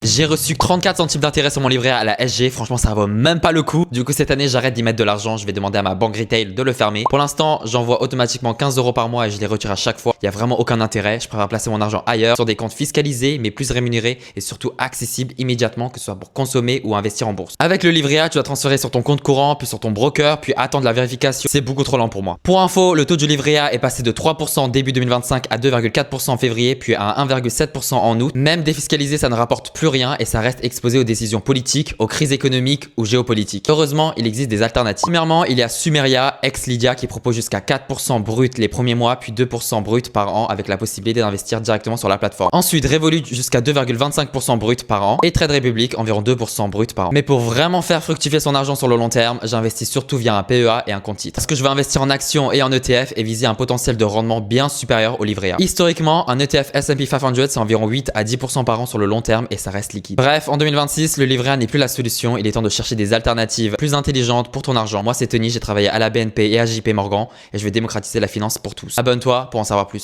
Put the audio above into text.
J'ai reçu 34 centimes d'intérêt sur mon livret à la SG. Franchement, ça vaut même pas le coup. Du coup, cette année, j'arrête d'y mettre de l'argent. Je vais demander à ma banque retail de le fermer. Pour l'instant, j'envoie automatiquement 15 € par mois et je les retire à chaque fois. Il n'y a vraiment aucun intérêt. Je préfère placer mon argent ailleurs, sur des comptes fiscalisés, mais plus rémunérés et surtout accessibles immédiatement, que ce soit pour consommer ou investir en bourse. Avec le livret A, tu dois transférer sur ton compte courant, puis sur ton broker, puis attendre la vérification. C'est beaucoup trop lent pour moi. Pour info, le taux du livret A est passé de 3% début 2025 à 2,4% en février, puis à 1,7% en août. Même défiscalisé, ça ne rapporte plus rien et ça reste exposé aux décisions politiques, aux crises économiques ou géopolitiques. Heureusement, il existe des alternatives. Premièrement, il y a Sumeria, ex-Lydia, qui propose jusqu'à 4% brut les premiers mois, puis 2% brut par an avec la possibilité d'investir directement sur la plateforme. Ensuite, Revolut jusqu'à 2,25% brut par an et Trade Republic environ 2% brut par an. Mais pour vraiment faire fructifier son argent sur le long terme, j'investis surtout via un PEA et un compte titre. Parce que je veux investir en actions et en ETF et viser un potentiel de rendement bien supérieur au livret A. Historiquement, un ETF S&P 500 c'est environ 8 à 10% par an sur le long terme et ça reste liquide. Bref, en 2026, le livret A n'est plus la solution. Il est temps de chercher des alternatives plus intelligentes pour ton argent. Moi, c'est Tony, j'ai travaillé à la BNP et à JP Morgan et je vais démocratiser la finance pour tous. Abonne-toi pour en savoir plus.